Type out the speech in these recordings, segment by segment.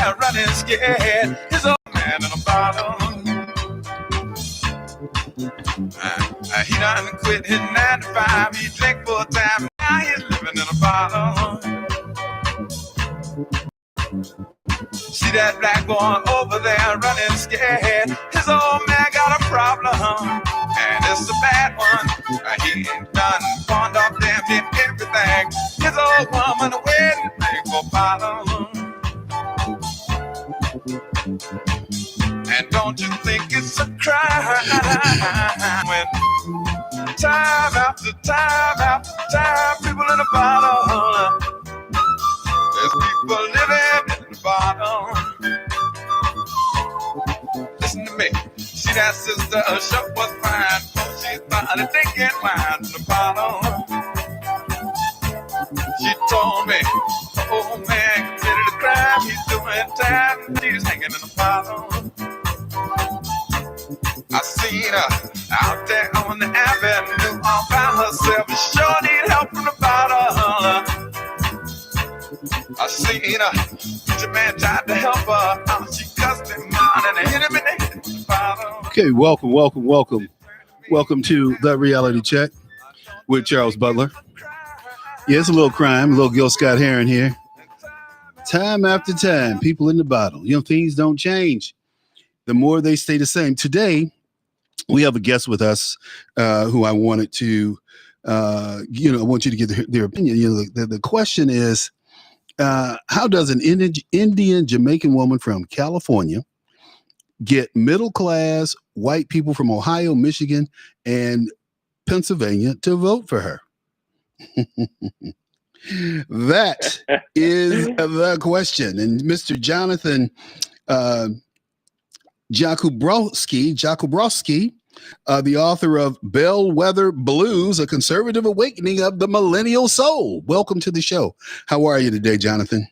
there running scared. His old man in a bottle. He done quit his 9 to 5. He drink full time. Now he's living in a bottle. See that black boy over there running scared. His old man got a problem, and it's a bad one. He done pawned off damn near everything. His old woman a wedding ring for bottom. And don't you think it's a crime when time after time after time people in the bottom, there's people living in the bottom. Listen to me. See that sister, her shop was fine. Oh, she's finally taking wine from the bottom. She told me, oh man, committed a crime. He's doing time. She's hanging in the bottom. I seen her out there on the avenue all by herself. She sure need help from the bottom. I seen her, the man tried to help her. She cussed him out and hit him in the head with the bottom. Okay, welcome to The Reality Check with Charles Butler. Yeah, it's a little crime, a little Gil Scott Heron here. Time after time, people in the bottle. You know, things don't change. The more they stay the same. Today, we have a guest with us who I wanted to, I want you to get their opinion. You know, the question is, how does an Indian Jamaican woman from California get middle-class white people from Ohio, Michigan, and Pennsylvania to vote for her? That is the question. And Mr. Jonathan Jakubowski, the author of Bellwether Blues, A Conservative Awakening of the Millennial Soul. Welcome to the show. How are you today, Jonathan?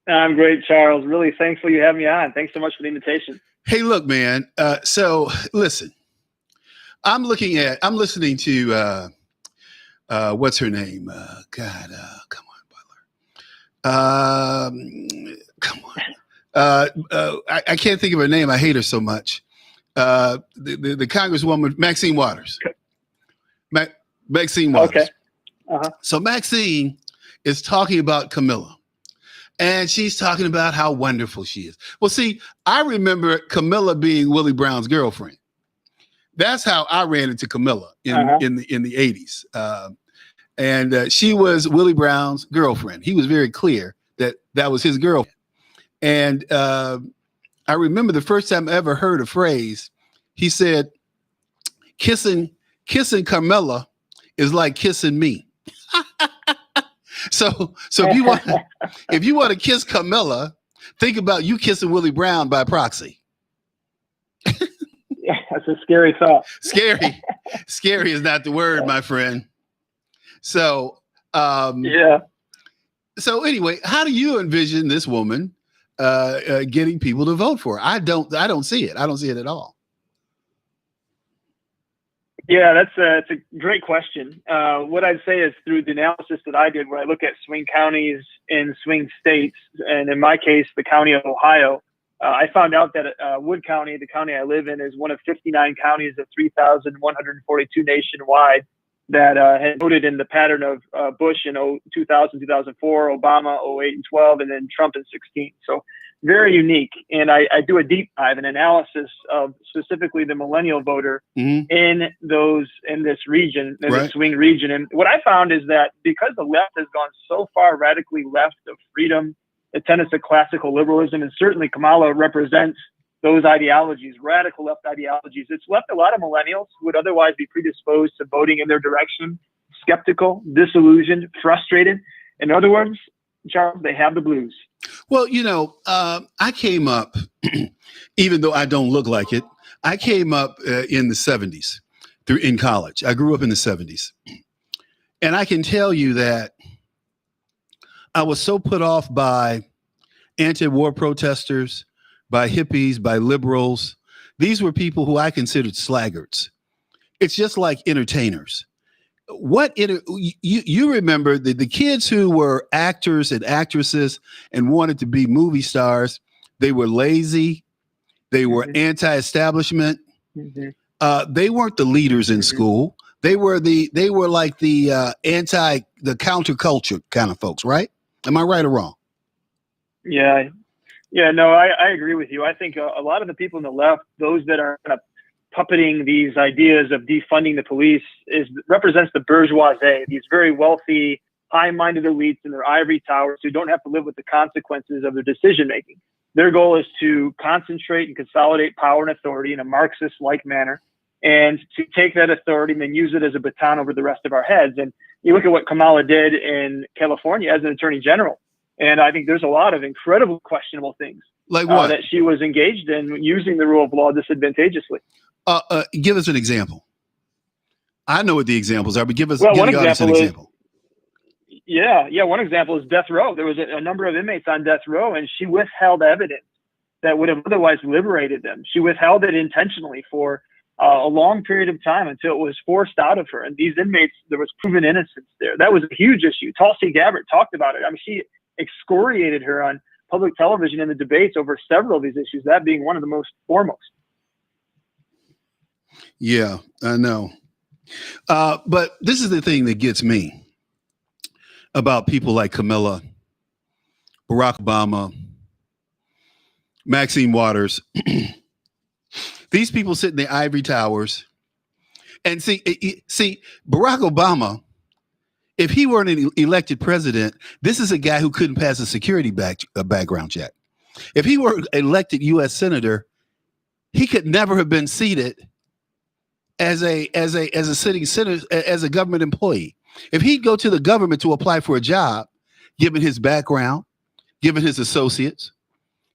I'm great, Charles. Really thankful you have me on. Thanks so much for the invitation. Hey, look, man. So listen, I'm listening to, what's her name? Come on, Butler. Come on. I can't think of her name. I hate her so much. The Congresswoman, Maxine Waters. Maxine Waters. Okay. Uh-huh. So Maxine is talking about Camilla, and she's talking about how wonderful she is. Well, see, I remember Camilla being Willie Brown's girlfriend. That's how I ran into Camilla in the 80s. And she was Willie Brown's girlfriend. He was very clear that was his girlfriend. And I remember the first time I ever heard a phrase. He said, kissing Carmella is like kissing me. So if you want to kiss Carmella, think about you kissing Willie Brown by proxy. Yeah, that's a scary thought. Scary is not the word, my friend. So yeah. So anyway, how do you envision this woman getting people to vote for her? I don't see it. I don't see it at all. Yeah, it's a great question. What I'd say is through the analysis that I did, where I look at swing counties and swing states, and in my case, the county of Ohio, I found out that Wood County, the county I live in, is one of 59 counties of 3,142 nationwide that had voted in the pattern of Bush in 2000, 2004, Obama 08 and 12, and then Trump in 16. So very unique. And I do a deep dive and analysis of specifically the millennial voter in this region, in the swing region. And what I found is that because the left has gone so far radically left of freedom, the tenets of classical liberalism, and certainly Kamala represents those ideologies, radical left ideologies. It's left a lot of millennials who would otherwise be predisposed to voting in their direction, skeptical, disillusioned, frustrated. In other words, Charles, they have the blues. Well, I came up, even though I don't look like it, I came up in the 70s in college. I grew up in the 70s. And I can tell you that I was so put off by anti-war protesters, by hippies, by liberals. These were people who I considered slaggards. It's just like entertainers. you remember the kids who were actors and actresses and wanted to be movie stars? They were lazy. They were anti-establishment. They weren't the leaders in school. They were like the counterculture kind of folks, right? Am I right or wrong? Yeah. No, I agree with you. I think a lot of the people on the left, those that are kind of puppeting these ideas of defunding the police, represents the bourgeoisie, these very wealthy, high-minded elites in their ivory towers who don't have to live with the consequences of their decision-making. Their goal is to concentrate and consolidate power and authority in a Marxist-like manner, and to take that authority and then use it as a baton over the rest of our heads. And you look at what Kamala did in California as an attorney general, and I think there's a lot of incredible questionable things like what that she was engaged in using the rule of law disadvantageously. Give us an example. I know what the examples are, but give the audience an example. One example is death row. There was a number of inmates on death row, and she withheld evidence that would have otherwise liberated them. She withheld it intentionally for a long period of time until it was forced out of her. And these inmates, there was proven innocence there. That was a huge issue. Tulsi Gabbard talked about it. I mean, she excoriated her on public television in the debates over several of these issues, that being one of the most foremost. Yeah, I know. But this is the thing that gets me about people like Camilla, Barack Obama, Maxine Waters. These people sit in the ivory towers and see Barack Obama, if he were an elected president, this is a guy who couldn't pass a security background check. If he were elected U.S. senator, he could never have been seated as a sitting senator, as a government employee. If he'd go to the government to apply for a job, given his background, given his associates,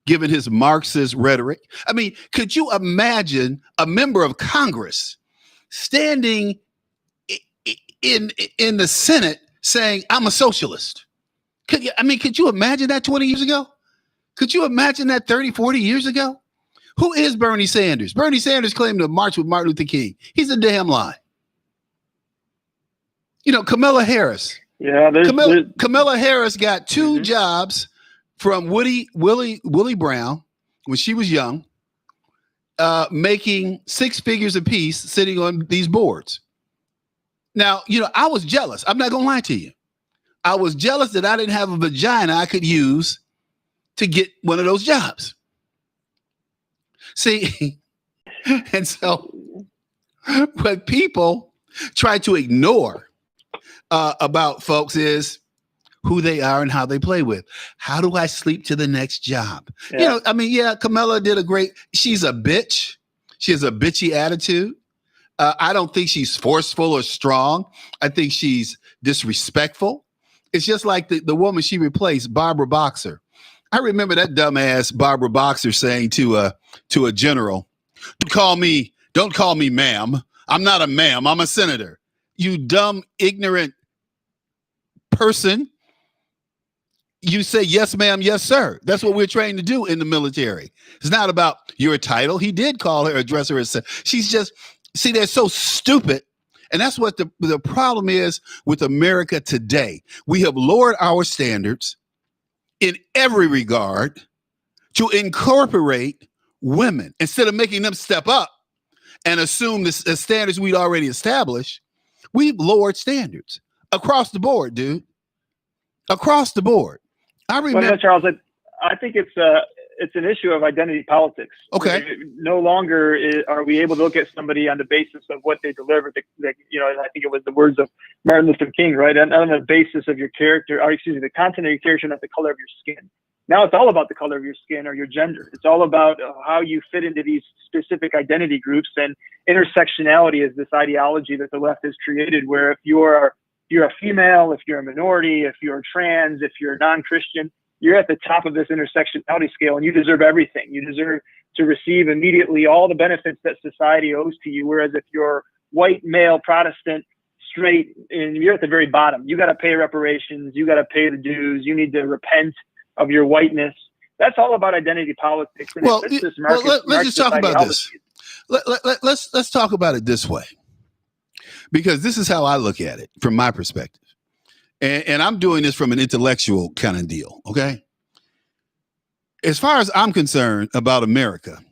given his Marxist rhetoric, I mean, could you imagine a member of Congress standing in the Senate saying, "I'm a socialist"? Could you imagine that 20 years ago? Could you imagine that 30, 40 years ago? Who is Bernie Sanders? Bernie Sanders claimed to march with Martin Luther King. He's a damn lie. You know, Kamala Harris. Yeah, Kamala Harris got two jobs from Willie Brown when she was young, making six figures apiece, sitting on these boards. Now, you know, I was jealous. I'm not gonna lie to you. I was jealous that I didn't have a vagina I could use to get one of those jobs. See, and so what people try to ignore about folks is who they are and how they play with. How do I sleep to the next job? Yeah. You know, I mean, yeah, Kamala did she's a bitch. She has a bitchy attitude. I don't think she's forceful or strong. I think she's disrespectful. It's just like the woman she replaced, Barbara Boxer. I remember that dumbass Barbara Boxer saying to a general, don't call me ma'am. I'm not a ma'am. I'm a senator. You dumb, ignorant person. You say, yes, ma'am, yes, sir. That's what we're trained to do in the military. It's not about your title. He did address her as, she's just, see, they're so stupid. And that's what the problem is with America today. We have lowered our standards in every regard to incorporate women instead of making them step up and assume the standards we'd already established. We've lowered standards across the board, dude. Across the board. I remember, Charles. I think it's an issue of identity politics. Okay. No longer are we able to look at somebody on the basis of what they delivered. You know, and I think it was the words of Martin Luther King, right? And on the basis of your character, or excuse me, the content of your character, not the color of your skin. Now it's all about the color of your skin or your gender. It's all about how you fit into these specific identity groups, and intersectionality is this ideology that the left has created, where if you're a female, if you're a minority, if you're trans, if you're non-Christian, you're at the top of this intersectionality scale and you deserve everything. You deserve to receive immediately all the benefits that society owes to you. Whereas if you're white, male, Protestant, straight, and you're at the very bottom, you got to pay reparations, you got to pay the dues, you need to repent of your whiteness. That's all about identity politics. And well, let's just talk about this. Let's talk about it this way. because this is how I look at it from my perspective. And I'm doing this from an intellectual kind of deal, okay? As far as I'm concerned about America,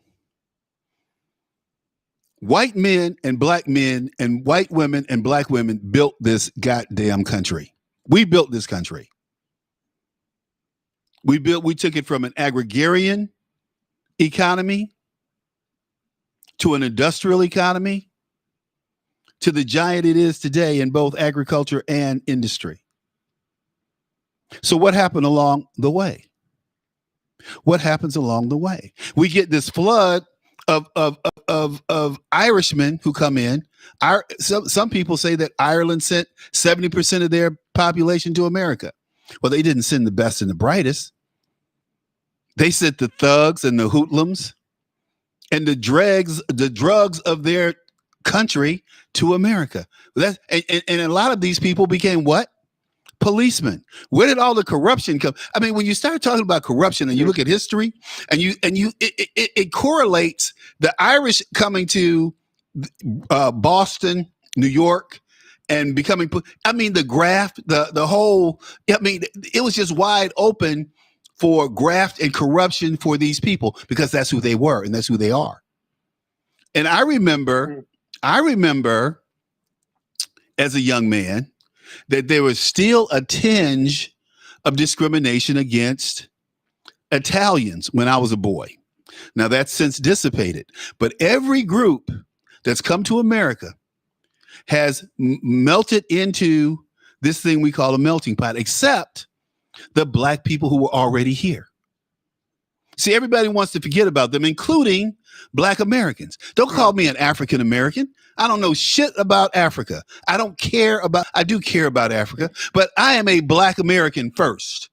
white men and black men and white women and black women built this goddamn country. We built this country. We took it from an agrarian economy to an industrial economy to the giant it is today in both agriculture and industry. So what happened along the way? What happens along the way? We get this flood of Irishmen who come in. Some people say that Ireland sent 70% of their population to America. Well, they didn't send the best and the brightest. They sent the thugs and the hoodlums and the drugs of their country to America. And a lot of these people became what? Policemen. Where did all the corruption come? I mean, when you start talking about corruption and you look at history and it correlates the Irish coming to Boston, New York, and becoming, I mean, the graft, the whole, I mean, it was just wide open for graft and corruption for these people because that's who they were and that's who they are. And I remember as a young man that there was still a tinge of discrimination against Italians when I was a boy. Now that's since dissipated, but every group that's come to America has melted into this thing we call a melting pot, except the black people who were already here. See, everybody wants to forget about them, including black Americans. Don't call me an African American. I don't know shit about Africa. I do care about Africa, but I am a black American first.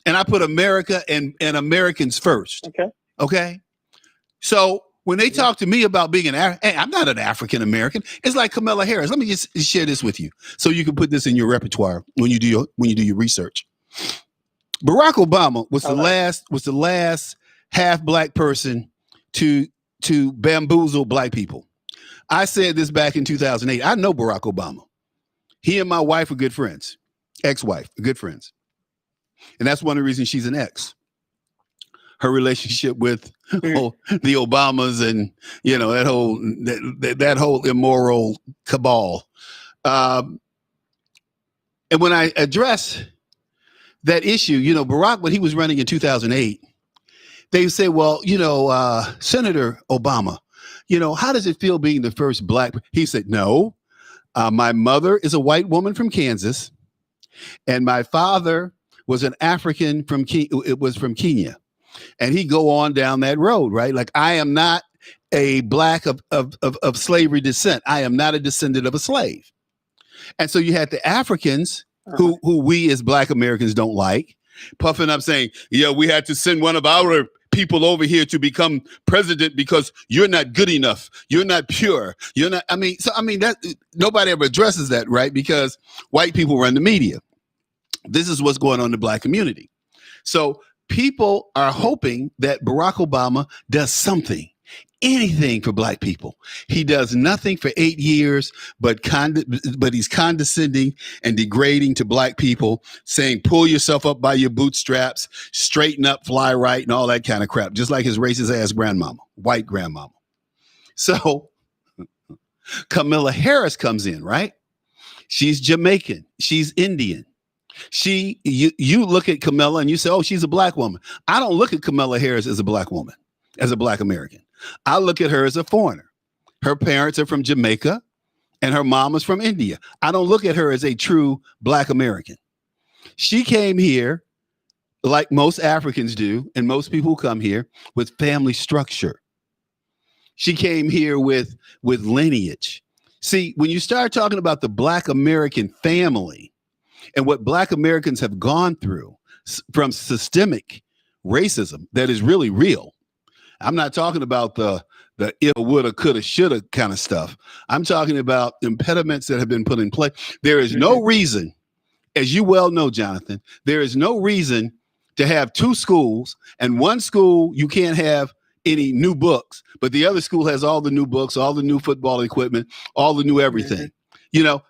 And I put America and Americans first. Okay. So when they talk to me about being hey, I'm not an African American. It's like Kamala Harris. Let me just share this with you so you can put this in your repertoire when you do your research. Barack Obama was the last half black person to bamboozle black people. I said this back in 2008. I know Barack Obama. He and my wife are good friends, ex-wife, good friends. And that's one of the reasons she's an ex. Her relationship with the Obamas and, you know, that whole immoral cabal. And when I address that issue, you know, Barack, when he was running in 2008, they say, well, you know, Senator Obama, you know, how does it feel being the first black? He said, no, my mother is a white woman from Kansas, and my father was an African from Kenya. And he go on down that road, right? Like, I am not a black of slavery descent. I am not a descendant of a slave. And so you had the Africans who we as black Americans don't like, puffing up saying, yeah, we had to send one of our people over here to become president because you're not good enough. You're not pure. You're not, that nobody ever addresses that, right? Because white people run the media. This is what's going on in the black community. So people are hoping that Barack Obama does something, anything for black people. He does nothing for 8 years, but he's condescending and degrading to black people, saying, pull yourself up by your bootstraps, straighten up, fly right, and all that kind of crap, just like his racist ass grandmama, white grandmama. So Kamala Harris comes in, right? She's Jamaican. She's Indian. You look at Kamala and you say, oh, she's a black woman. I don't look at Kamala Harris as a black woman, as a black American. I look at her as a foreigner. Her parents are from Jamaica and her mom is from India. I don't look at her as a true black American. She came here like most Africans do, and most people who come here, with family structure. She came here with lineage. See, when you start talking about the black American family and what black Americans have gone through from systemic racism that is really real. I'm not talking about the if, woulda, coulda, shoulda kind of stuff. I'm talking about impediments that have been put in place. There is no reason, as you well know, Jonathan, there is no reason to have two schools, and one school you can't have any new books, but the other school has all the new books, all the new football equipment, all the new everything.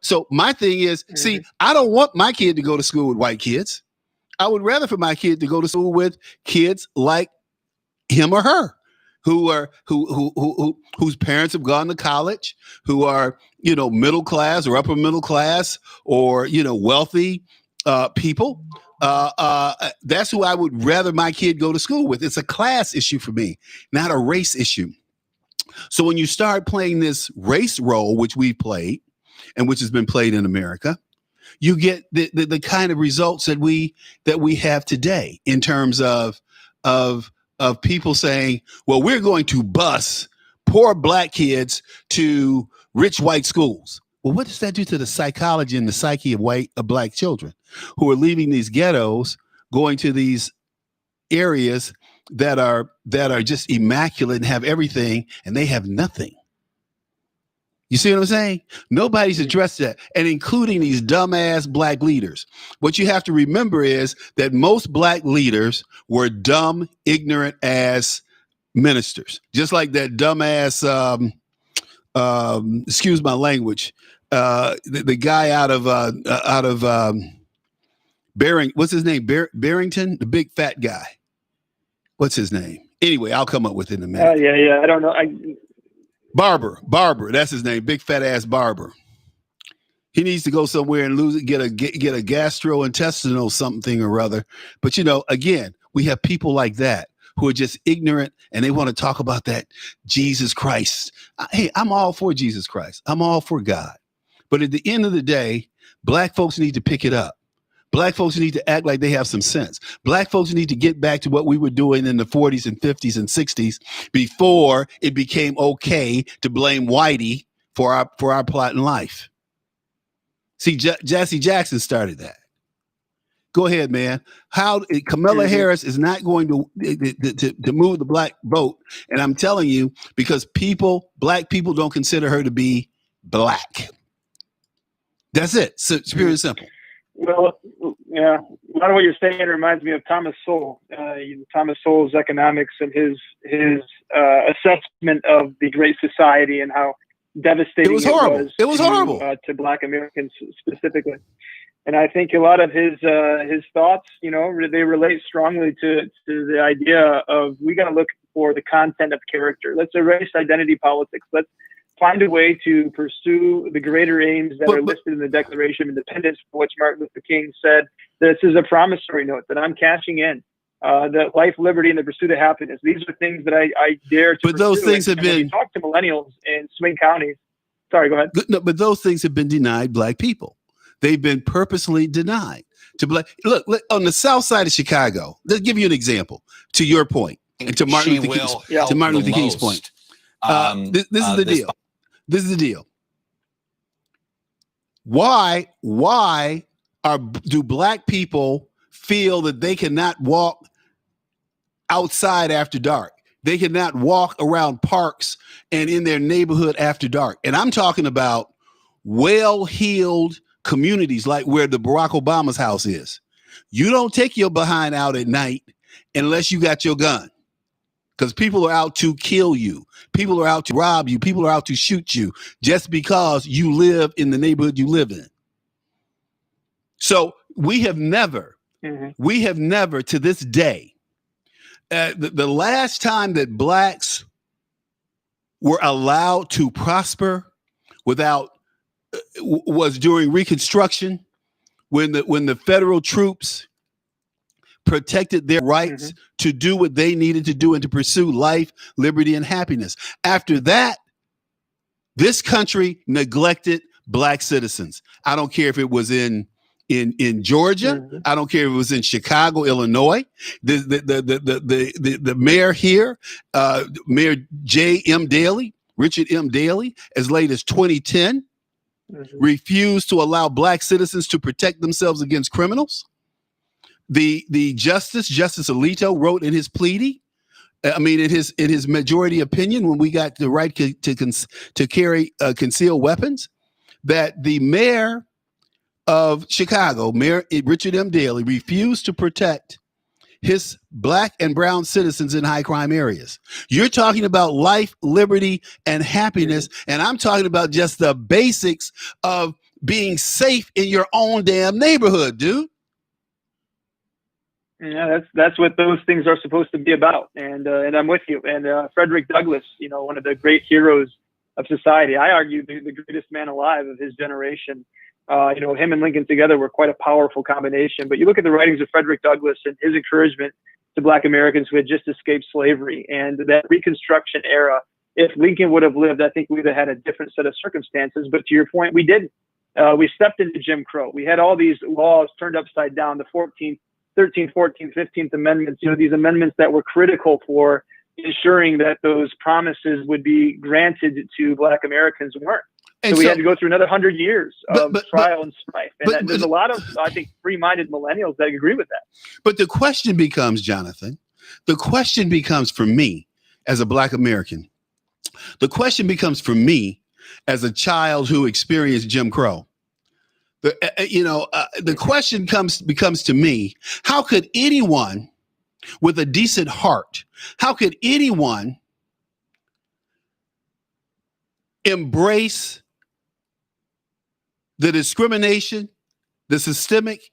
So my thing is, see, I don't want my kid to go to school with white kids. I would rather for my kid to go to school with kids like him or her, whose parents have gone to college, who are middle class or upper middle class, or wealthy people. That's who I would rather my kid go to school with. It's a class issue for me, not a race issue. So when you start playing this race role, which we've played and which has been played in America, you get the kind of results that we have today in terms of people saying, well, we're going to bus poor black kids to rich white schools. Well, what does that do to the psychology and the psyche of black children who are leaving these ghettos, going to these areas that are just immaculate and have everything, and they have nothing? You see what I'm saying? Nobody's addressed that, and including these dumbass black leaders. What you have to remember is that most black leaders were dumb, ignorant ass ministers, just like that dumbass. Excuse my language. The guy out of what's his name? Barrington, the big fat guy. What's his name? Anyway, I'll come up with it in a minute. Yeah. I don't know. Barber, that's his name. Big fat ass Barber. He needs to go somewhere and get a gastrointestinal something or other. But again, we have people like that who are just ignorant, and they want to talk about that Jesus Christ. Hey, I'm all for Jesus Christ. I'm all for God. But at the end of the day, black folks need to pick it up. Black folks need to act like they have some sense. Black folks need to get back to what we were doing in the 40s and 50s and 60s before it became okay to blame Whitey for our plot in life. See, Jesse Jackson started that. Go ahead, man. How Kamala Harris is not going to move the black vote, and I'm telling you, because black people don't consider her to be black. That's it. So it's pure and simple. Well, yeah, a lot of what you're saying reminds me of Thomas Sowell. Thomas Sowell's economics and his assessment of the Great Society and how devastating it was horrible to Black Americans specifically. And I think a lot of his thoughts, they relate strongly to the idea of we got to look for the content of character. Let's erase identity politics. Let's find a way to pursue the greater aims that are listed in the Declaration of Independence, for which Martin Luther King said, this is a promissory note that I'm cashing in, that life, liberty, and the pursuit of happiness. These are things that I dare to pursue. Those things have been... When you talk to millennials in swing counties... Sorry, go ahead. No, but those things have been denied black people. They've been purposely denied to black. Look, on the south side of Chicago, let's give you an example to your point and to Martin Luther King's point. This is the deal. This is the deal. Why do black people feel that they cannot walk outside after dark? They cannot walk around parks and in their neighborhood after dark. And I'm talking about well-heeled communities like where the Barack Obama's house is. You don't take your behind out at night unless you got your gun. Because people are out to kill you. People are out to rob you. People are out to shoot you just because you live in the neighborhood you live in. So we have never to this day, the last time that blacks were allowed to prosper was during Reconstruction, when the federal troops protected their rights to do what they needed to do and to pursue life, liberty, and happiness. After that, this country neglected black citizens. I don't care if it was in Georgia. I don't care if it was in Chicago, Illinois. The mayor here, Mayor Richard M. Daley, as late as 2010, refused to allow black citizens to protect themselves against criminals. The Justice Alito wrote in his pleading, in his majority opinion, when we got the right to carry concealed weapons, that the mayor of Chicago, Mayor Richard M. Daley, refused to protect his black and brown citizens in high crime areas. You're talking about life, liberty, and happiness. And I'm talking about just the basics of being safe in your own damn neighborhood, dude. Yeah, that's what those things are supposed to be about. And I'm with you. And Frederick Douglass, one of the great heroes of society. I argue the greatest man alive of his generation. Him and Lincoln together were quite a powerful combination. But you look at the writings of Frederick Douglass and his encouragement to Black Americans who had just escaped slavery and that Reconstruction era. If Lincoln would have lived, I think we would have had a different set of circumstances. But to your point, we didn't. We stepped into Jim Crow. We had all these laws turned upside down, the 14th, 13th, 14th, 15th Amendments, these amendments that were critical for ensuring that those promises would be granted to Black Americans weren't. So we had to go through another 100 years of trial and strife. And there's a lot of, I think, free-minded millennials that agree with that. But the question becomes, Jonathan, for me as a Black American, the question becomes for me as a child who experienced Jim Crow. The question becomes to me, how could anyone with a decent heart, how could anyone embrace the discrimination, the systemic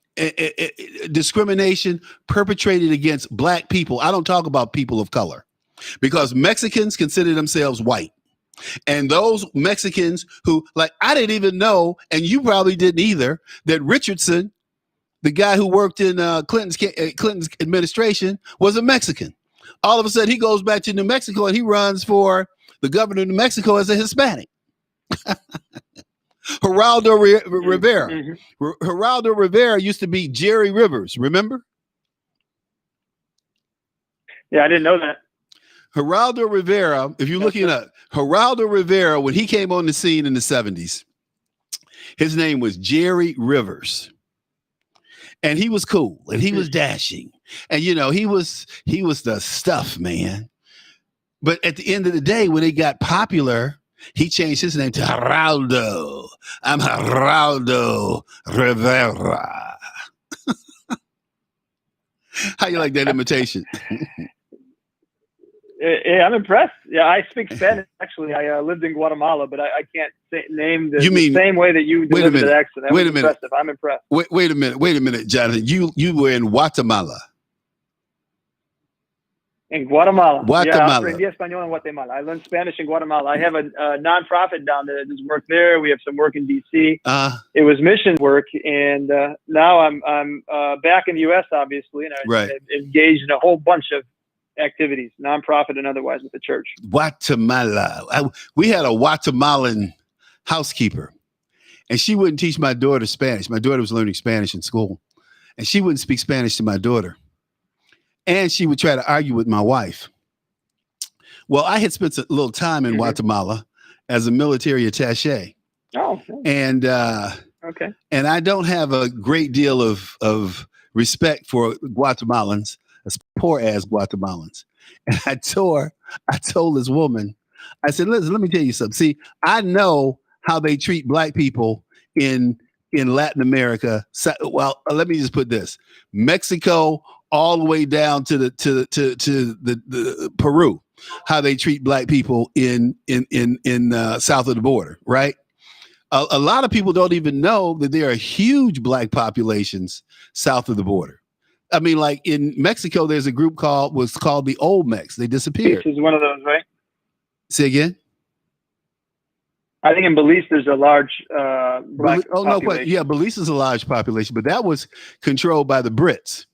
discrimination perpetrated against Black people? I don't talk about people of color because Mexicans consider themselves white. And those Mexicans who, like, I didn't even know, and you probably didn't either, that Richardson, the guy who worked in Clinton's administration, was a Mexican. All of a sudden, he goes back to New Mexico and he runs for the governor of New Mexico as a Hispanic. Geraldo Rivera. Mm-hmm. Geraldo Rivera used to be Jerry Rivers, remember? Yeah, I didn't know that. Geraldo Rivera, if you're looking up, Geraldo Rivera, when he came on the scene in the 70s, his name was Jerry Rivers. And he was cool and he was dashing. And, he was the stuff, man. But at the end of the day, when it got popular, he changed his name to Geraldo. I'm Geraldo Rivera. How you like that imitation? Yeah, I'm impressed. Yeah, I speak Spanish. Actually, I lived in Guatemala, but I can't name the same way that you delivered the accent. That was impressive. I'm impressed. Wait a minute, Jonathan. You were in Guatemala. In Guatemala. Yeah, I aprendí español in Guatemala. I learned Spanish in Guatemala. I have a nonprofit down there that does work there. We have some work in D.C. It was mission work, and now I'm back in the U.S. obviously, and I'm engaged in a whole bunch of activities, nonprofit and otherwise, with the church. Guatemala. We had a Guatemalan housekeeper, and she wouldn't teach my daughter Spanish. My daughter was learning Spanish in school, and she wouldn't speak Spanish to my daughter. And she would try to argue with my wife. Well, I had spent a little time in Guatemala as a military attaché. Oh. And okay. And I don't have a great deal of respect for Guatemalans, poor ass Guatemalans. And I told this woman, I said, listen, let me tell you something. See, I know how they treat Black people in Latin America. So, well, let me just put this: Mexico, all the way down to the Peru, how they treat Black people in south of the border, right? A lot of people don't even know that there are huge Black populations south of the border. I mean, like in Mexico, there's a group called the Old Mex. They disappeared. This is one of those, right? Say again? I think in Belize there's a large Black population. Yeah, Belize is a large population, but that was controlled by the Brits.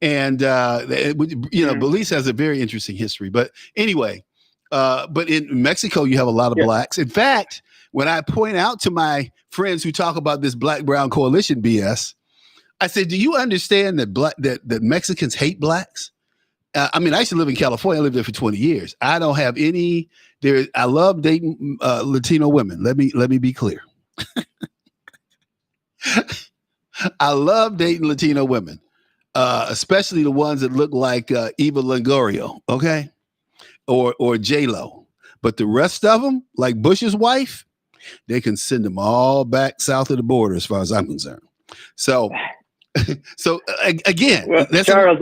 And, Belize has a very interesting history. But anyway, but in Mexico, you have a lot of Blacks. In fact, when I point out to my friends who talk about this Black-Brown coalition BS, I said, do you understand that Mexicans hate Blacks? I mean, I used to live in California. I lived there for 20 years. I don't have any there. I love dating Latino women. Let me be clear. I love dating Latino women. Especially the ones that look like Eva Longoria, okay, or J-Lo. But the rest of them, like Bush's wife, they can send them all back south of the border, as far as I'm concerned. So again, well, Charles,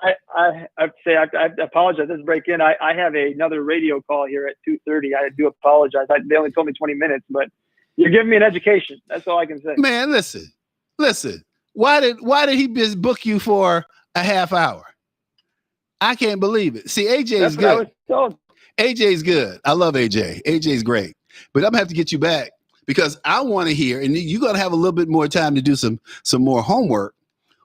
I say I apologize. Let's break in. I have another radio call here at 2:30. I do apologize. They only told me 20 minutes, but you're giving me an education. That's all I can say. Man, listen. Why did he just book you for a half hour? I can't believe it. See, AJ is good. I was told. AJ's good. I love AJ. AJ's great. But I'm gonna have to get you back because I want to hear, and you're gonna have a little bit more time to do some more homework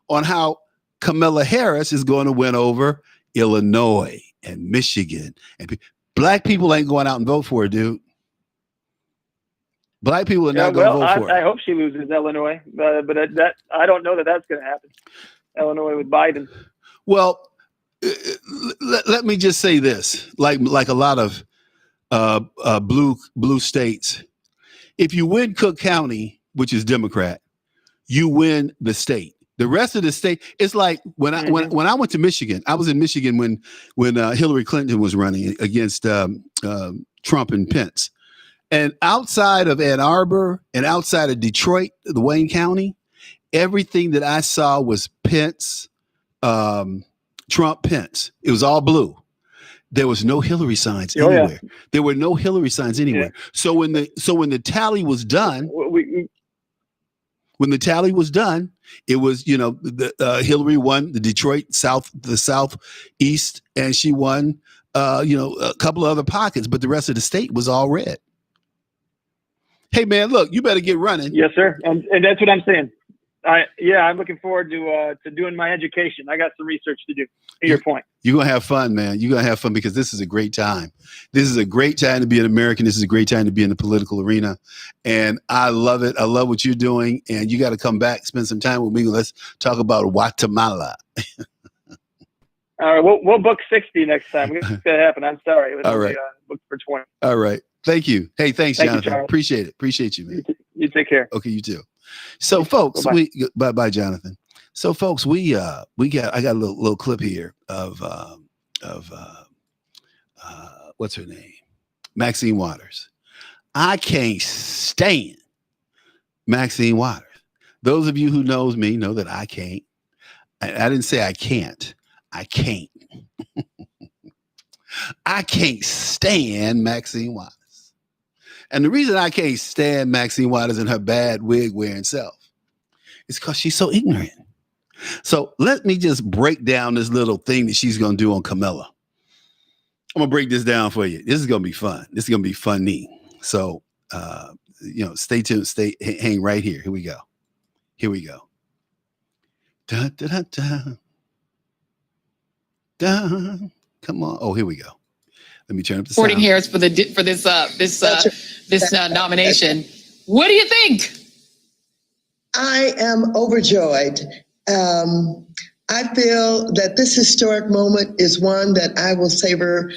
on how Kamala Harris is going to win over Illinois and Michigan. And black people ain't going out and vote for her, dude. Black people are not going to vote for her. I hope she loses Illinois, but that I don't know that that's going to happen. Illinois with Biden. Well, let me just say this: like a lot of blue states, if you win Cook County, which is Democrat, you win the state. The rest of the state, it's like when I went to Michigan. I was in Michigan when Hillary Clinton was running against Trump and Pence. And outside of Ann Arbor and outside of Detroit, the Wayne County, everything that I saw was Pence, Trump, Pence. It was all blue. There was no Hillary signs anywhere. Yeah. There were no Hillary signs anywhere. Yeah. So when the tally was done, when the tally was done, it was Hillary won the Southeast, and she won a couple of other pockets, but the rest of the state was all red. Hey man, look, you better get running. Yes, sir. And that's what I'm saying. I'm looking forward to doing my education. I got some research to do. To your point. You're going to have fun, man. You're going to have fun because this is a great time. This is a great time to be an American. This is a great time to be in the political arena. And I love it. I love what you're doing. And you got to come back, spend some time with me. Let's talk about Guatemala. All right. We'll book 60 next time. It's going to happen. I'm sorry. All right. Booked for 20. All right. Thank you. Hey, thanks, Jonathan. Appreciate it. Appreciate you, man. You take care. Okay, you too. So, folks, bye, Jonathan. So, folks, I got a little clip here of what's her name, Maxine Waters. I can't stand Maxine Waters. Those of you who knows me know that I can't. I didn't say I can't. I can't. I can't stand Maxine Waters. And the reason I can't stand Maxine Waters and her bad wig wearing self is because she's so ignorant. So let me just break down this little thing that she's going to do on Camilla. I'm going to break this down for you. This is going to be fun. This is going to be funny. So, stay tuned. Hang right here. Here we go. Dun, dun, dun, dun. Dun. Come on. Oh, here we go. Let me turn up the sound. Supporting Harris for this nomination. What do you think? I am overjoyed. I feel that this historic moment is one that I will savor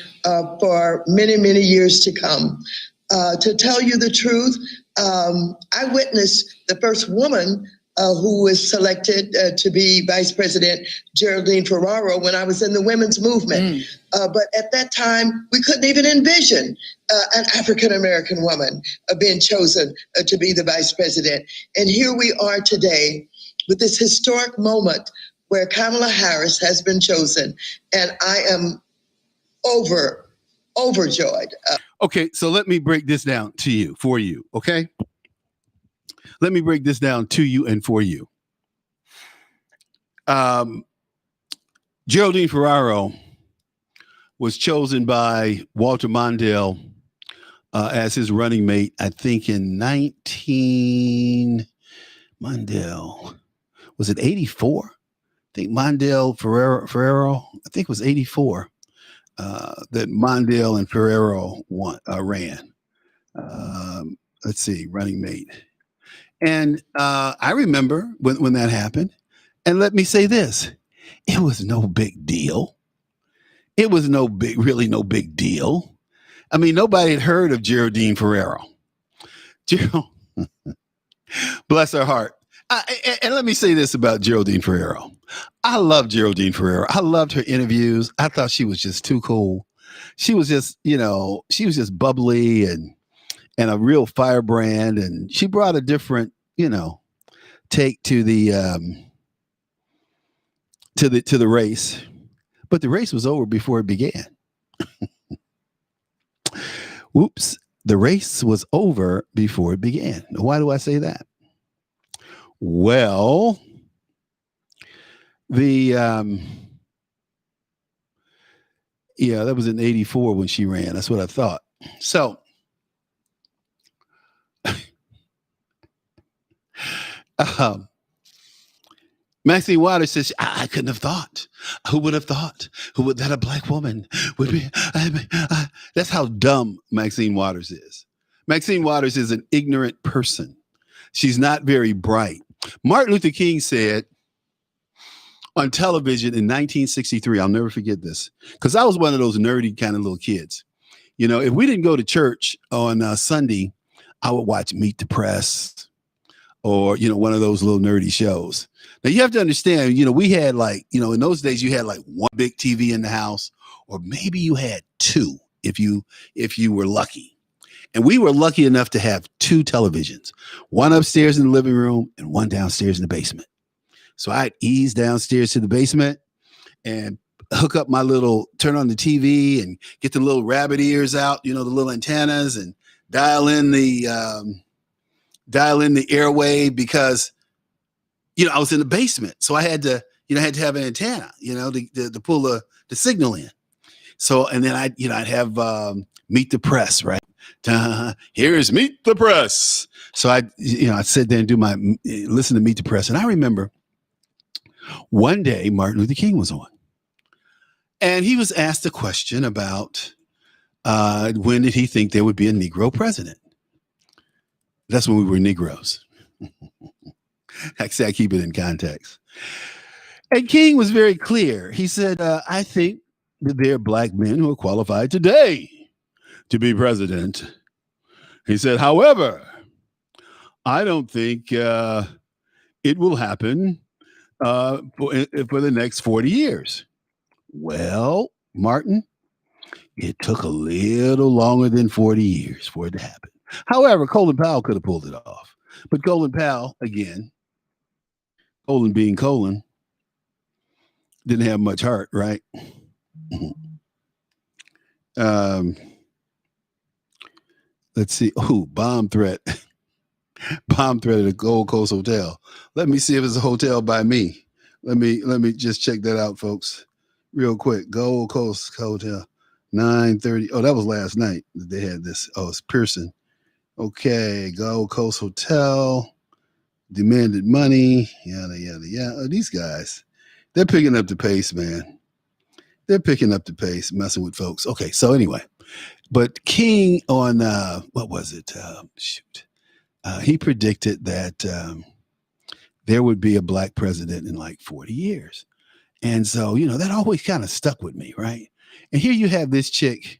for many, many years to come. To tell you the truth, I witnessed the first woman who was selected to be Vice President, Geraldine Ferraro, when I was in the women's movement. But at that time, we couldn't even envision an African-American woman being chosen to be the Vice President. And here we are today with this historic moment where Kamala Harris has been chosen. And I am overjoyed. Okay, so let me break this down for you, okay? Let me break this down to you and for you. Geraldine Ferraro was chosen by Walter Mondale as his running mate, I think in 84? I think Mondale Ferrero, I think it was 84 that Mondale and Ferrero ran. Let's see, running mate. And I remember when that happened. And let me say this, it was no big deal. It was really no big deal. I mean, nobody had heard of Geraldine Ferrero. Bless her heart. And let me say this about Geraldine Ferrero. I love Geraldine Ferrero. I loved her interviews. I thought she was just too cool. She was just, she was just bubbly and a real firebrand, and she brought a different, take to the race. but the race was over before it began. Whoops. The race was over before it began. Why do I say that? Well, that was in 84 when she ran. That's what I thought. So, Maxine Waters says, I couldn't have thought. Who would have thought? That a black woman would be? That's how dumb Maxine Waters is. Maxine Waters is an ignorant person. She's not very bright. Martin Luther King said on television in 1963, I'll never forget this, because I was one of those nerdy kind of little kids. If we didn't go to church on Sunday, I would watch Meet the Press or, one of those little nerdy shows. Now, you have to understand, we had in those days, you had one big TV in the house, or maybe you had two if you were lucky. And we were lucky enough to have two televisions, one upstairs in the living room and one downstairs in the basement. So I'd ease downstairs to the basement and hook up turn on the TV and get the little rabbit ears out, the little antennas, and dial in the airwave because, I was in the basement. So I had to have an antenna, to pull the signal in. So, and then I'd have Meet the Press, right? Here's Meet the Press. So I'd sit there and listen to Meet the Press. And I remember one day Martin Luther King was on. And he was asked a question about when did he think there would be a Negro president? That's when we were Negroes. I keep it in context. And King was very clear. He said, I think that there are black men who are qualified today to be president. He said, however, I don't think it will happen for the next 40 years. Well, Martin, it took a little longer than 40 years for it to happen. However, Colin Powell could have pulled it off. But Colin Powell, again, Colin being Colin, didn't have much heart, right? Let's see. Oh, bomb threat. Bomb threat at a Gold Coast hotel. Let me see if it's a hotel by me. Let me just check that out, folks. Real quick. Gold Coast Hotel. 9:30. Oh, that was last night that they had this. Oh, it's Pearson. Okay. Gold Coast Hotel. Demanded money. Yada, yada, yada. Oh, these guys, they're picking up the pace, man. They're picking up the pace, messing with folks. Okay. So anyway, but King on, what was it? He predicted that there would be a black president in 40 years. And so, that always kind of stuck with me, right? And here you have this chick,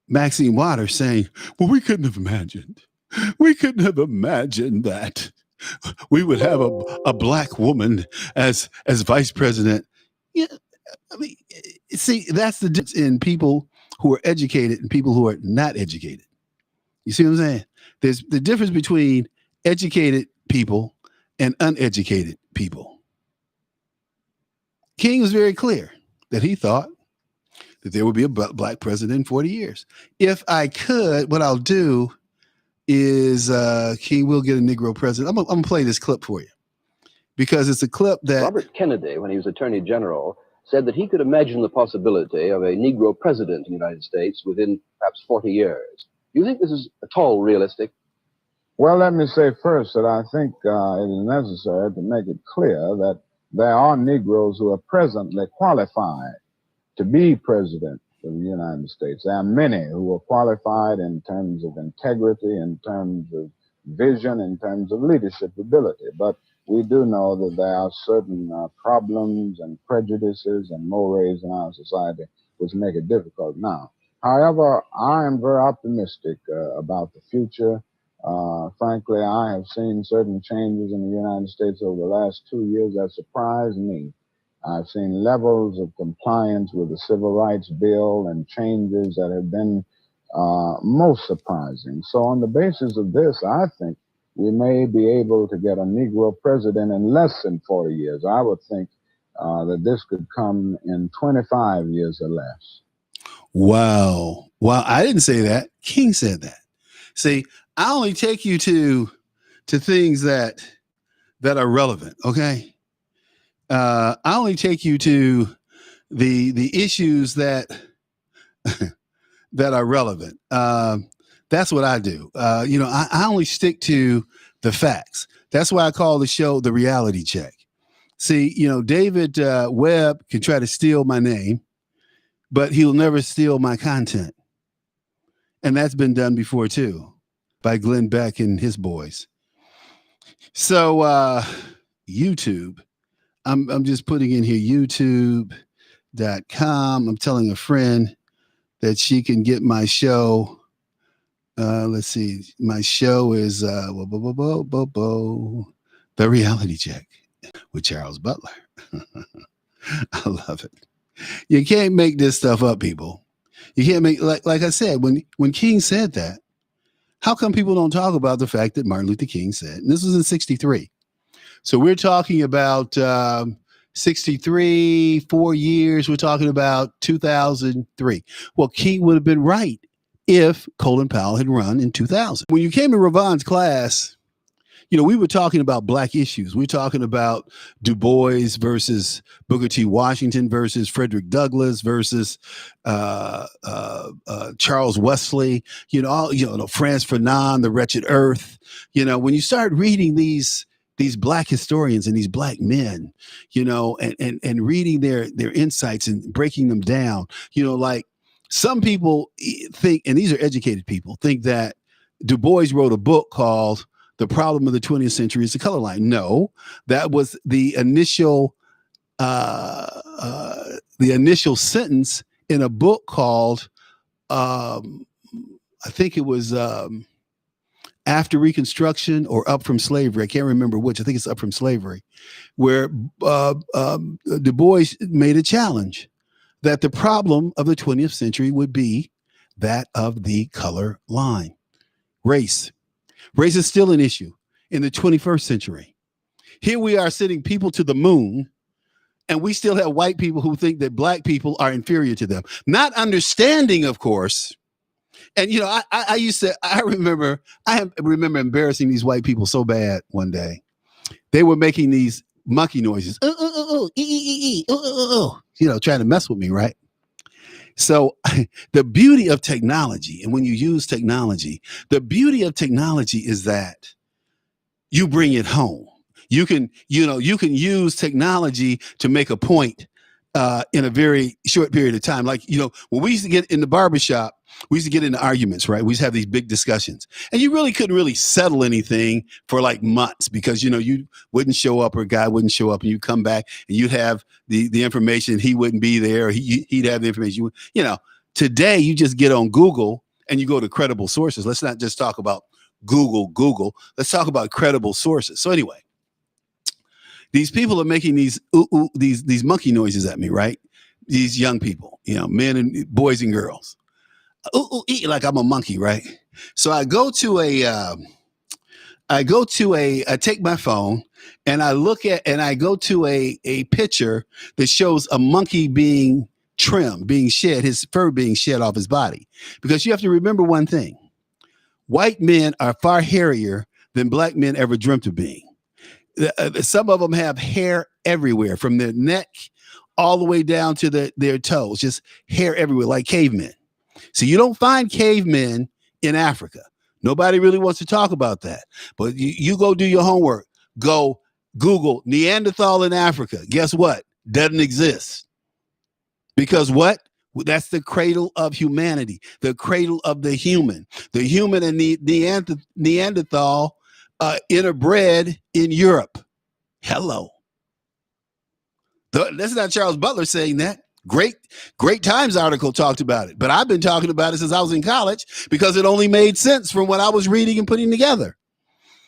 Maxine Waters, saying, well, we couldn't have imagined that we would have a black woman as vice president. Yeah, I mean, see, that's the difference in people who are educated and people who are not educated. You see what I'm saying? There's the difference between educated people and uneducated people. King was very clear that he thought that there would be a black president in 40 years. If I could, what I'll do is King will get a Negro president. I'm gonna play this clip for you because it's a clip that Robert Kennedy, when he was Attorney General, said that he could imagine the possibility of a Negro president in the United States within perhaps 40 years. Do you think this is at all realistic? Well, let me say first that I think it is necessary to make it clear that there are Negroes who are presently qualified to be president of the United States. There are many who are qualified in terms of integrity, in terms of vision, in terms of leadership ability. But we do know that there are certain problems and prejudices and mores in our society which make it difficult now. However, I am very optimistic about the future. Frankly, I have seen certain changes in the United States over the last 2 years that surprised me. I've seen levels of compliance with the Civil Rights Bill and changes that have been most surprising. So on the basis of this, I think we may be able to get a Negro president in less than 40 years. I would think that this could come in 25 years or less. Wow. Wow. I didn't say that. King said that. See, I only take you to things that are relevant. Okay. I only take you to the issues that that are relevant. That's what I do. I only stick to the facts. That's why I call the show The Reality Check. See, David Webb can try to steal my name, but he'll never steal my content. And that's been done before too, by Glenn Beck and his boys. So YouTube, I'm just putting in here youtube.com. I'm telling a friend that she can get my show. Let's see. My show is The Reality Check with Charles Butler. I love it. You can't make this stuff up, people. You can't make, like I said, when King said that, how come people don't talk about the fact that Martin Luther King said, and this was in 1963. So we're talking about 1963, 4 years. We're talking about 2003. Well, King would have been right if Colin Powell had run in 2000. When you came to Ravon's class, we were talking about black issues. We were talking about Du Bois versus Booker T. Washington versus Frederick Douglass versus Charles Wesley, Franz Fanon, The Wretched Earth. When you start reading these black historians and these black men, and reading their insights and breaking them down, like some people think, and these are educated people, think that Du Bois wrote a book called The Problem of the 20th Century is the Color Line. No, that was the initial sentence in a book called, I think it was After Reconstruction or Up from Slavery. I can't remember which. I think it's Up from Slavery, where Du Bois made a challenge that the problem of the 20th century would be that of the color line. Race is still an issue in the 21st century. Here we are sending people to the moon, and we still have white people who think that black people are inferior to them. Not understanding, of course. And, I remember embarrassing these white people so bad one day. They were making these monkey noises, trying to mess with me, right? So the beauty of technology, and when you use technology, the beauty of technology is that you bring it home. You can use technology to make a point in a very short period of time. Like, when we used to get in the barbershop, we used to get into arguments, right? We used to have these big discussions, and you really couldn't really settle anything for like months because, you wouldn't show up or a guy wouldn't show up, and you come back and you'd have the information. He wouldn't be there. Or he'd have the information. Today you just get on Google and you go to credible sources. Let's not just talk about Google. Let's talk about credible sources. So anyway, these people are making these monkey noises at me, right? These young people, men and boys and girls. Like I'm a monkey, right? So I take my phone and I go to a picture that shows a monkey being trimmed, being shed, his fur being shed off his body. Because you have to remember one thing: white men are far hairier than black men ever dreamt of being. Some of them have hair everywhere, from their neck all the way down to their toes, just hair everywhere, like cavemen. So you don't find cavemen in Africa. Nobody really wants to talk about that. But you go do your homework. Go Google Neanderthal in Africa. Guess what? Doesn't exist. Because what? That's the cradle of humanity, the cradle of the human. The human and Neanderthal interbred in Europe. Hello. That's not Charles Butler saying that. Great Times article talked about it, but I've been talking about it since I was in college because it only made sense from what I was reading and putting together.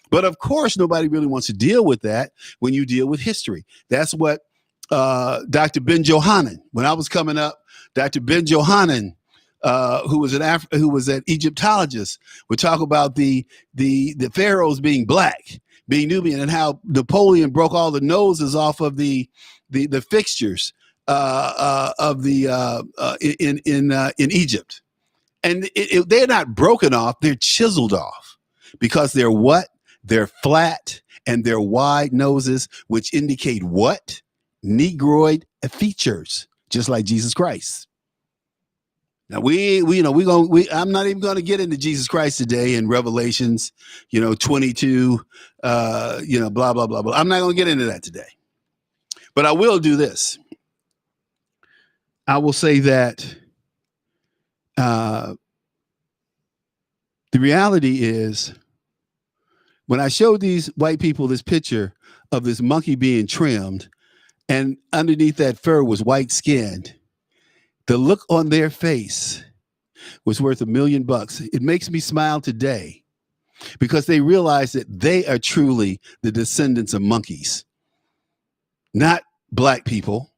But of course, nobody really wants to deal with that when you deal with history. That's what Dr. Ben Johanan, when I was coming up, Dr. Ben Johanan who was an Egyptologist, would talk about the pharaohs being black, being Nubian, and how Napoleon broke all the noses off of the fixtures in Egypt, and they're not broken off; they're chiseled off because they're what? They're flat and they're wide noses, which indicate what? Negroid features, just like Jesus Christ. Now I'm not even going to get into Jesus Christ today in Revelations, 22, blah, blah, blah, blah. I'm not going to get into that today, but I will do this. I will say that the reality is when I showed these white people this picture of this monkey being trimmed and underneath that fur was white skinned, the look on their face was worth $1 million. It makes me smile today because they realize that they are truly the descendants of monkeys, not black people.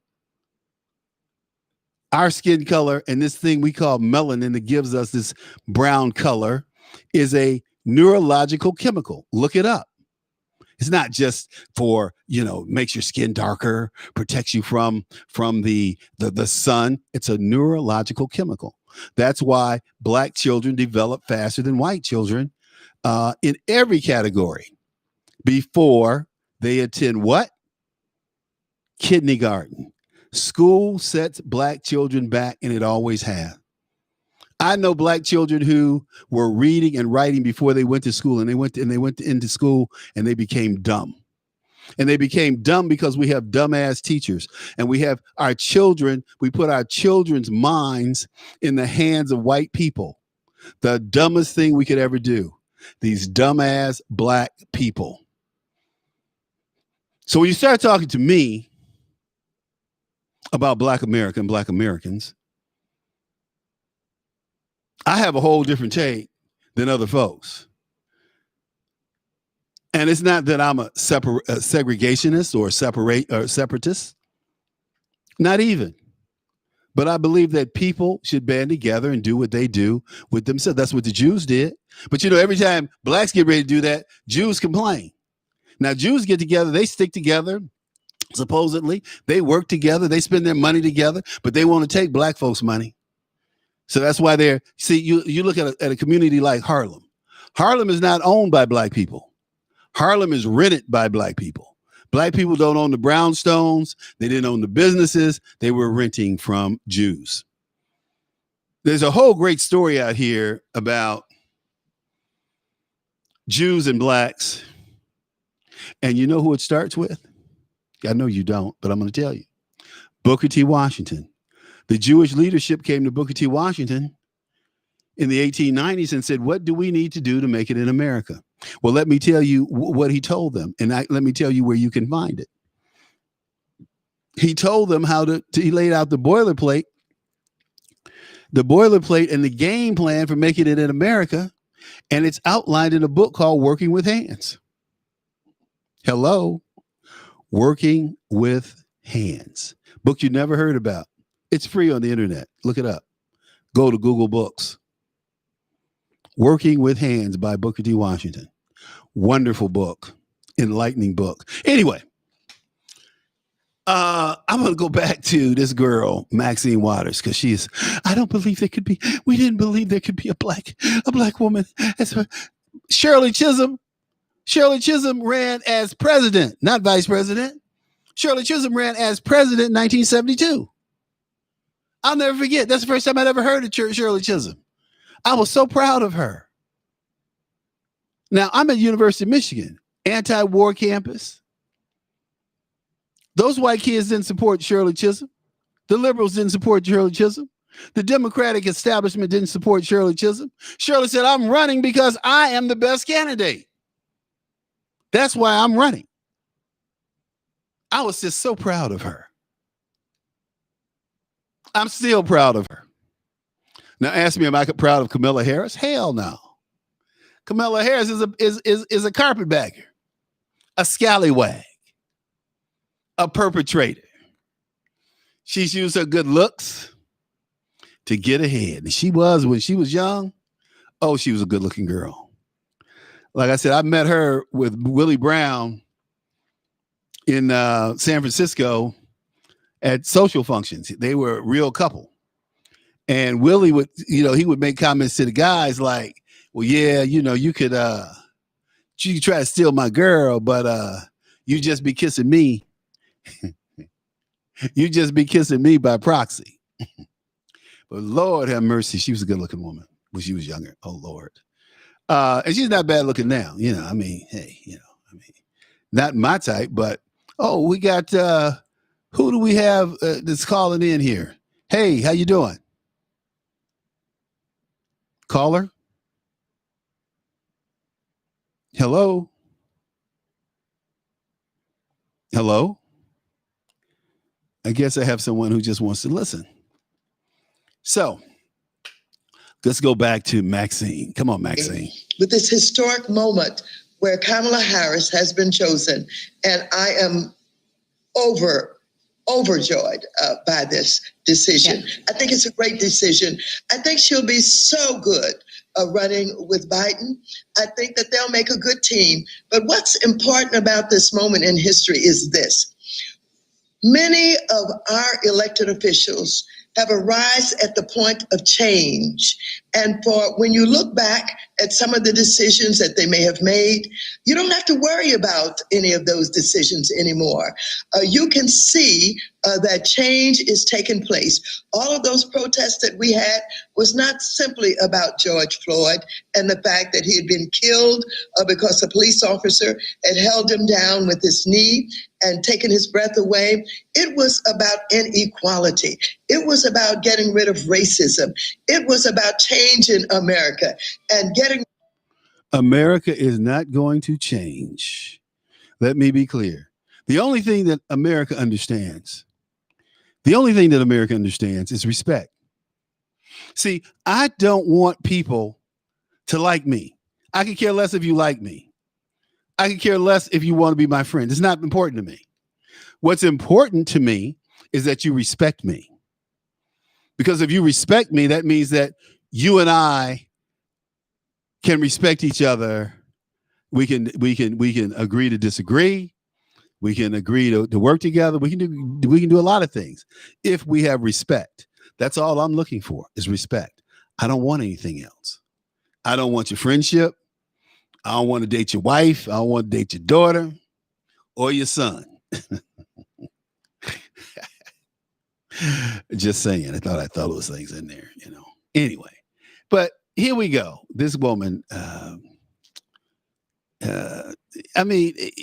Our skin color and this thing we call melanin that gives us this brown color is a neurological chemical. Look it up. It's not just for, makes your skin darker, protects you from the sun. It's a neurological chemical. That's why black children develop faster than white children in every category before they attend what? Kindergarten. School sets black children back, and it always has. I know black children who were reading and writing before they went to school, and they went into school and they became dumb. And they became dumb because we have dumbass teachers, and we have our children. We put our children's minds in the hands of white people. The dumbest thing we could ever do. These dumbass black people. So when you start talking to me about black America and black Americans, I have a whole different take than other folks. And it's not that I'm a segregationist or separatist. Not even. But I believe that people should band together and do what they do with themselves. That's what the Jews did. But every time blacks get ready to do that, Jews complain. Now, Jews get together, they stick together. Supposedly, they work together, they spend their money together, but they want to take black folks' money. So that's why you look at a community like Harlem. Harlem is not owned by black people. Harlem is rented by black people. Black people don't own the brownstones. They didn't own the businesses. They were renting from Jews. There's a whole great story out here about Jews and blacks. And you know who it starts with? I know you don't, but I'm going to tell you. Booker T. Washington. The Jewish leadership came to Booker T. Washington in the 1890s and said, what do we need to do to make it in America? Well, let me tell you what he told them, and let me tell you where you can find it. He told them he laid out the boilerplate and the game plan for making it in America, and it's outlined in a book called Working with Hands. Hello, Working with Hands. Book you never heard about. It's free on the internet. Look it up. Go to Google Books. Working with Hands by Booker T. Washington. Wonderful book. Enlightening book. Anyway, I'm going to go back to this girl, Maxine Waters, because I don't believe we didn't believe there could be a black woman. Shirley Chisholm. Shirley Chisholm ran as president, not vice president. Shirley Chisholm ran as president in 1972. I'll never forget. That's the first time I'd ever heard of Shirley Chisholm. I was so proud of her. Now, I'm at University of Michigan, anti-war campus. Those white kids didn't support Shirley Chisholm. The liberals didn't support Shirley Chisholm. The Democratic establishment didn't support Shirley Chisholm. Shirley said, I'm running because I am the best candidate. That's why I'm running. I was just so proud of her. I'm still proud of her. Now, ask me, am I proud of Kamala Harris? Hell no. Kamala Harris is a carpetbagger, a scallywag, a perpetrator. She's used her good looks to get ahead. And she was, when she was young, oh, she was a good looking girl. Like I said, I met her with Willie Brown in San Francisco at social functions. They were a real couple. And Willie would, he would make comments to the guys like, well, yeah, you could try to steal my girl, but you just be kissing me. You just be kissing me by proxy. But Lord have mercy, she was a good looking woman when she was younger. Oh, Lord. And she's not bad looking now. Not my type, but we got, who do we have that's calling in here? Hey, how you doing? Caller? Hello? Hello? I guess I have someone who just wants to listen. So let's go back to Maxine. Come on, Maxine. With this historic moment where Kamala Harris has been chosen, and I am overjoyed by this decision. Yeah. I think it's a great decision. I think she'll be so good running with Biden. I think that they'll make a good team. But what's important about this moment in history is this. Many of our elected officials have arisen at the point of change. And for when you look back at some of the decisions that they may have made, you don't have to worry about any of those decisions anymore. You can see that change is taking place. All of those protests that we had was not simply about George Floyd and the fact that he had been killed because a police officer had held him down with his knee and taken his breath away. It was about inequality. It was about getting rid of racism. It was about change in America and getting. America is not going to change. Let me be clear. The only thing that America understands is respect. See, I don't want people to like me. I could care less if you like me. I could care less if you want to be my friend. It's not important to me. What's important to me is that you respect me. Because if you respect me, that means that you and I can respect each other. We can agree to disagree. We can agree to work together. We can do a lot of things if we have respect. That's all I'm looking for is respect. I don't want anything else. I don't want your friendship. I don't want to date your wife. I don't want to date your daughter or your son. Just saying. I thought those things in there, Anyway, but here we go. This woman,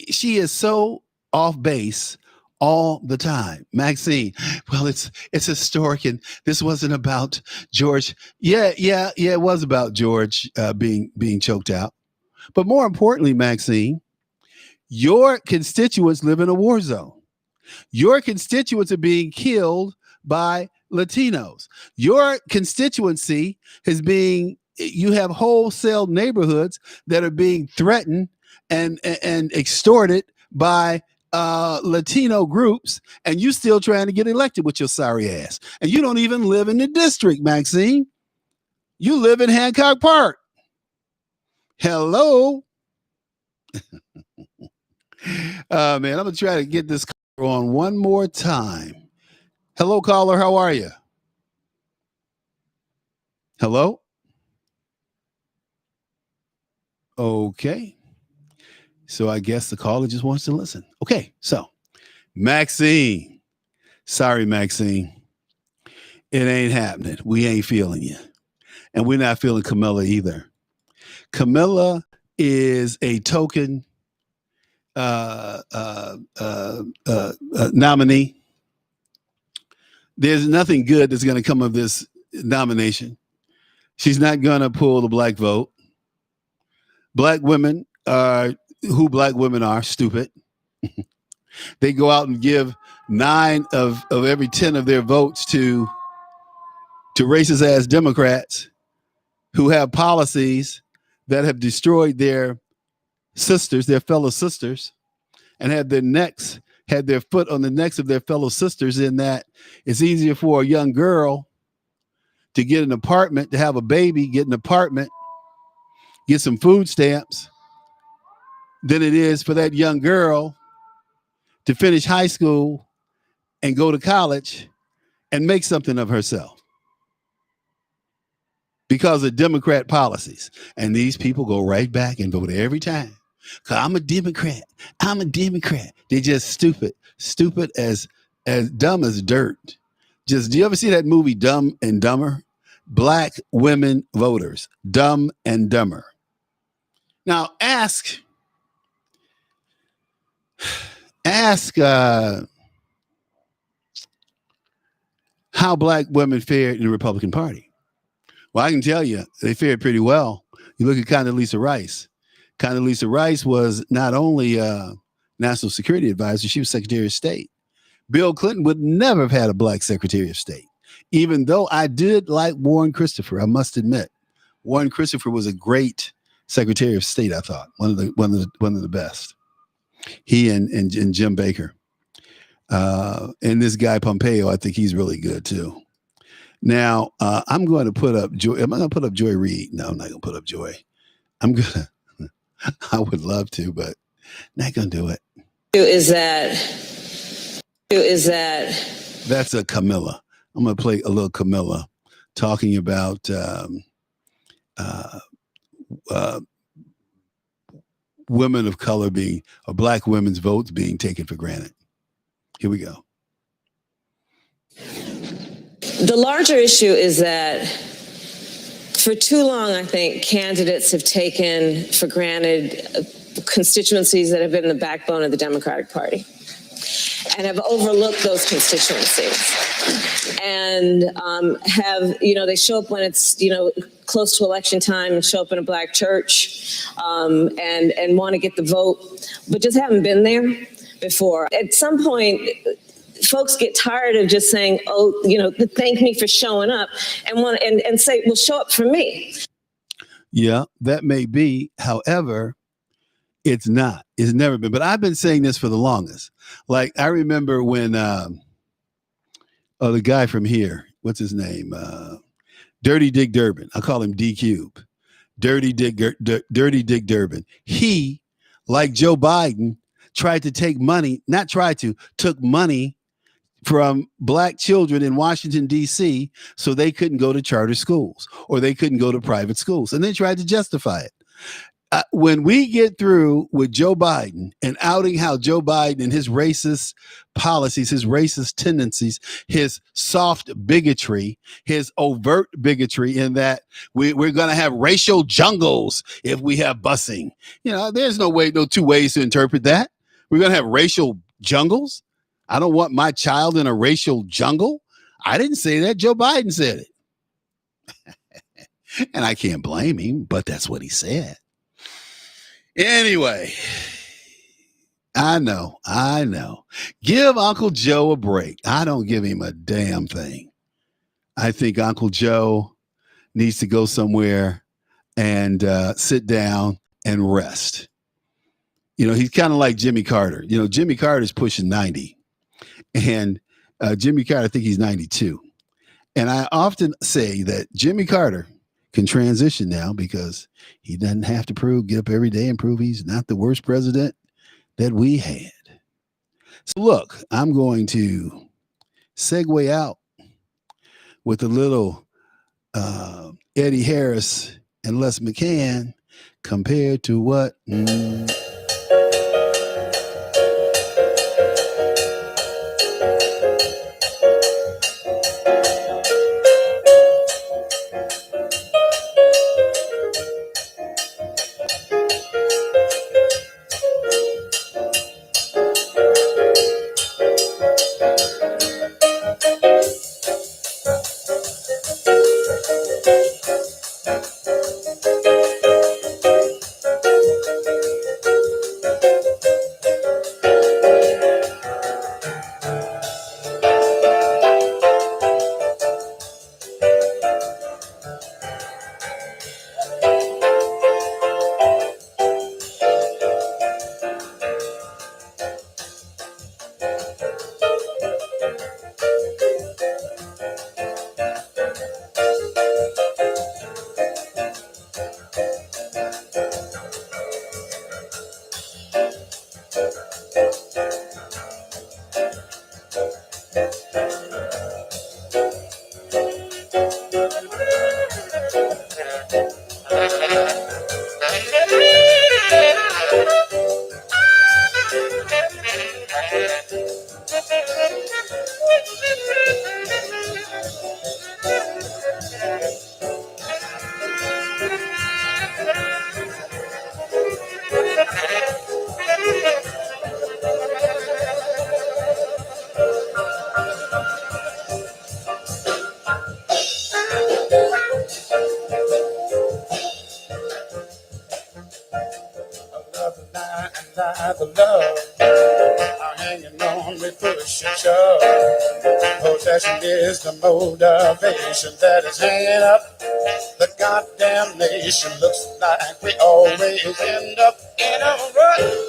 she is so off base all the time. Maxine, well, it's historic, and this wasn't about George. Yeah, it was about George being choked out. But more importantly, Maxine, your constituents live in a war zone. Your constituents are being killed by Latinos. Your constituency you have wholesale neighborhoods that are being threatened and extorted by Latino groups, and you still trying to get elected with your sorry ass. And you don't even live in the district, Maxine. You live in Hancock Park. Hello. Man, I'm going to try to get this caller on one more time. Hello, caller. How are you? Hello? Okay. So I guess the caller just wants to listen. Okay. So Maxine. Sorry, Maxine. It ain't happening. We ain't feeling you. And we're not feeling Camilla either. Camilla is a token nominee. There's nothing good that's going to come of this nomination. She's not going to pull the black vote. Black women are who black women are, stupid. They go out and give 9 of every 10 of their votes to racist ass Democrats who have policies that have destroyed their sisters, their fellow sisters, and had their foot on the necks of their fellow sisters, in that it's easier for a young girl to get an apartment, to have a baby, get an apartment, get some food stamps, than it is for that young girl to finish high school and go to college and make something of herself because of Democrat policies. And these people go right back and vote every time. Cause I'm a Democrat. I'm a Democrat. They're just stupid as dumb as dirt. Just, do you ever see that movie Dumb and Dumber? Black women voters, Dumb and Dumber. Now ask how black women fared in the Republican Party. Well, I can tell you they fared pretty well. You look at Condoleezza Rice. Condoleezza Rice was not only National Security Advisor, she was Secretary of State. Bill Clinton would never have had a black Secretary of State, even though I did like Warren Christopher. I must admit, Warren Christopher was a great Secretary of State. I thought one of the best. He and Jim Baker, and this guy Pompeo. I think he's really good too. Now I'm going to put up Joy. Am I going to put up Joy Reid? No, I'm not going to put up Joy. I'm gonna. I would love to, but not going to do it. Is that? That's a Camilla. I'm going to play a little Camilla talking about women of color or black women's votes being taken for granted. Here we go. The larger issue is that for too long, I think candidates have taken for granted constituencies that have been the backbone of the Democratic Party and have overlooked those constituencies and they show up when it's, close to election time and show up in a black church and want to get the vote, but just haven't been there before. At some point, folks get tired of just saying, thank me for showing up and say, well, show up for me. Yeah, that may be. However, it's not. It's never been. But I've been saying this for the longest. Like, I remember when the guy from here, what's his name? Dirty Dick Durbin. I call him D Cube. Dirty Dick Durbin. He, like Joe Biden, took money from black children in Washington, D.C. so they couldn't go to charter schools or they couldn't go to private schools, and they tried to justify it. When we get through with Joe Biden and outing how Joe Biden and his racist policies, his racist tendencies, his soft bigotry, his overt bigotry in that we're going to have racial jungles if we have busing. There's no two ways to interpret that. We're going to have racial jungles. I don't want my child in a racial jungle. I didn't say that. Joe Biden said it. And I can't blame him, but that's what he said. Anyway, I know. Give Uncle Joe a break. I don't give him a damn thing. I think Uncle Joe needs to go somewhere and sit down and rest. He's kind of like Jimmy Carter. Jimmy Carter's pushing 90. And Jimmy Carter, I think he's 92. And I often say that Jimmy Carter can transition now because he doesn't have to get up every day and prove he's not the worst president that we had. So look, I'm going to segue out with a little Eddie Harris and Les McCann compared to what? the love are hanging on me, push and shove. Possession is the motivation that is hanging up the goddamn nation. Looks like we always end up in a rut.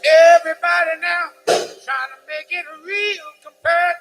Everybody now trying to make it real compared